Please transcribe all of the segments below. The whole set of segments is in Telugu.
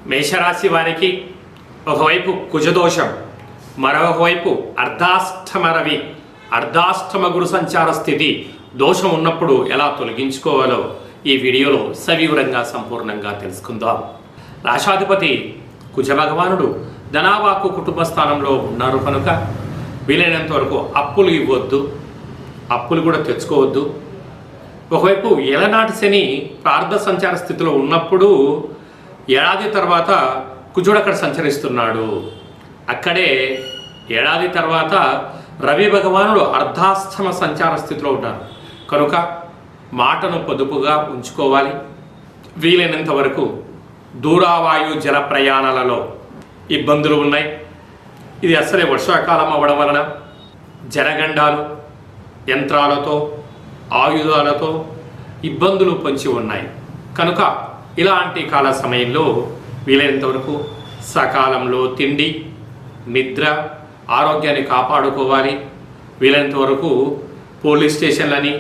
మేషరాశి వారికి ఒకవైపు కుజదోషం, మరొకవైపు అర్ధాష్టమ రవి, అర్ధాష్టమ గురు సంచార స్థితి దోషం ఉన్నప్పుడు ఎలా తొలగించుకోవాలో ఈ వీడియోలో సవివరంగా సంపూర్ణంగా తెలుసుకుందాం. రాశాధిపతి కుజభగవానుడు ధనావాకు కుటుంబ స్థానంలో ఉన్నారు కనుక వీలైనంత వరకు అప్పులు ఇవ్వద్దు, అప్పులు కూడా తెచ్చుకోవద్దు. ఒకవైపు ఏలనాటి శని ప్రార్థ సంచార స్థితిలో ఉన్నప్పుడు ఏడాది తర్వాత కుజుడు అక్కడ సంచరిస్తున్నాడు. అక్కడే ఏడాది తర్వాత రవి భగవానుడు అర్ధాష్టమ సంచార స్థితిలో ఉన్నారు కనుక మాటను పొదుపుగా ఉంచుకోవాలి. వీలైనంత వరకు దూరావాయు జల ప్రయాణాలలో ఇబ్బందులు ఉన్నాయి. ఇది అసలే వర్షాకాలం అవ్వడం వలన జనగండాలు, యంత్రాలతో, ఆయుధాలతో ఇబ్బందులు పొంచి ఉన్నాయి కనుక ఇలాంటి కాల సమయంలో వీలైనంత వరకు సకాలంలో తిండి, నిద్ర, ఆరోగ్యాన్ని కాపాడుకోవాలి. వీలైనంత వరకు పోలీస్ స్టేషన్లని,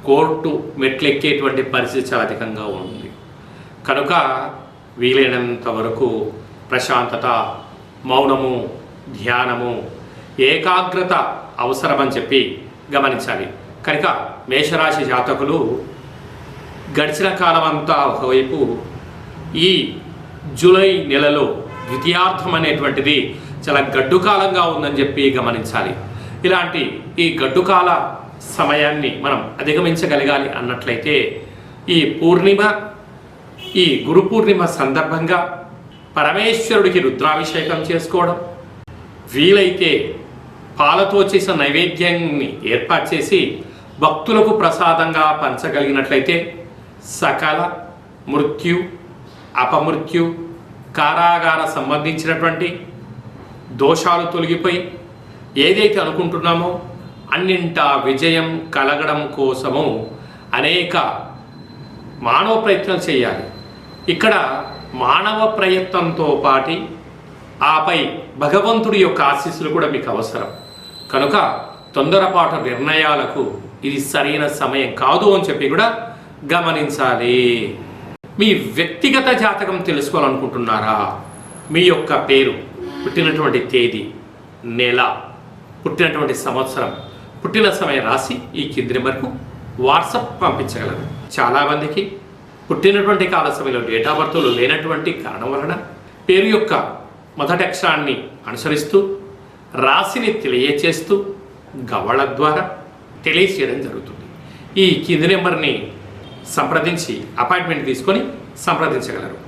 కోర్టు మెట్లెక్కేటువంటి పరిస్థితి చాలా అధికంగా ఉంది కనుక వీలైనంత వరకు ప్రశాంతత, మౌనము, ధ్యానము, ఏకాగ్రత అవసరమని చెప్పి గమనించాలి. కనుక మేషరాశి జాతకులు గడిచిన కాలం అంతా ఒకవైపు ఈ జూలై నెలలో ద్వితీయార్థం అనేటువంటిది చాలా గడ్డు కాలంగా ఉందని చెప్పి గమనించాలి. ఇలాంటి ఈ గడ్డుకాల సమయాన్ని మనం అధిగమించగలగాలి అన్నట్లయితే ఈ పూర్ణిమ, ఈ గురు పూర్ణిమ సందర్భంగా పరమేశ్వరుడికి రుద్రాభిషేకం చేసుకోవడం, వీలైతే పాలతో చేసిన నైవేద్యాన్ని ఏర్పాటు చేసి భక్తులకు ప్రసాదంగా పంచగలిగినట్లయితే సకల మృత్యు, అపమృత్యు, కారాగార సంబంధించినటువంటి దోషాలు తొలగిపోయి ఏదైతే అనుకుంటున్నామో అన్నింటా విజయం కలగడం కోసము అనేక మానవ ప్రయత్నాలు చేయాలి. ఇక్కడ మానవ ప్రయత్నంతో పాటి ఆపై భగవంతుడి యొక్క ఆశీస్సులు కూడా మీకు అవసరం కనుక తొందరపాటు నిర్ణయాలకు ఇది సరైన సమయం కాదు అని చెప్పి కూడా గమనించాలి. మీ వ్యక్తిగత జాతకం తెలుసుకోవాలనుకుంటున్నారా? మీ యొక్క పేరు, పుట్టినటువంటి తేదీ, నెల, పుట్టినటువంటి సంవత్సరం, పుట్టిన సమయం రాసి ఈ కింది నెంబర్కు వాట్సాప్ పంపించగలరు. చాలామందికి పుట్టినటువంటి కాల సమయంలో డేట్ ఆఫ్ బర్త్లు లేనటువంటి కారణం వలన పేరు యొక్క మొదటి అక్షరాన్ని అనుసరిస్తూ రాశిని తెలియచేస్తూ గవ్వళ ద్వారా తెలియచేయడం జరుగుతుంది. ఈ కింది నెంబర్ని సంప్రదించి అపాయింట్మెంట్ తీసుకొని సంప్రదించగలరు.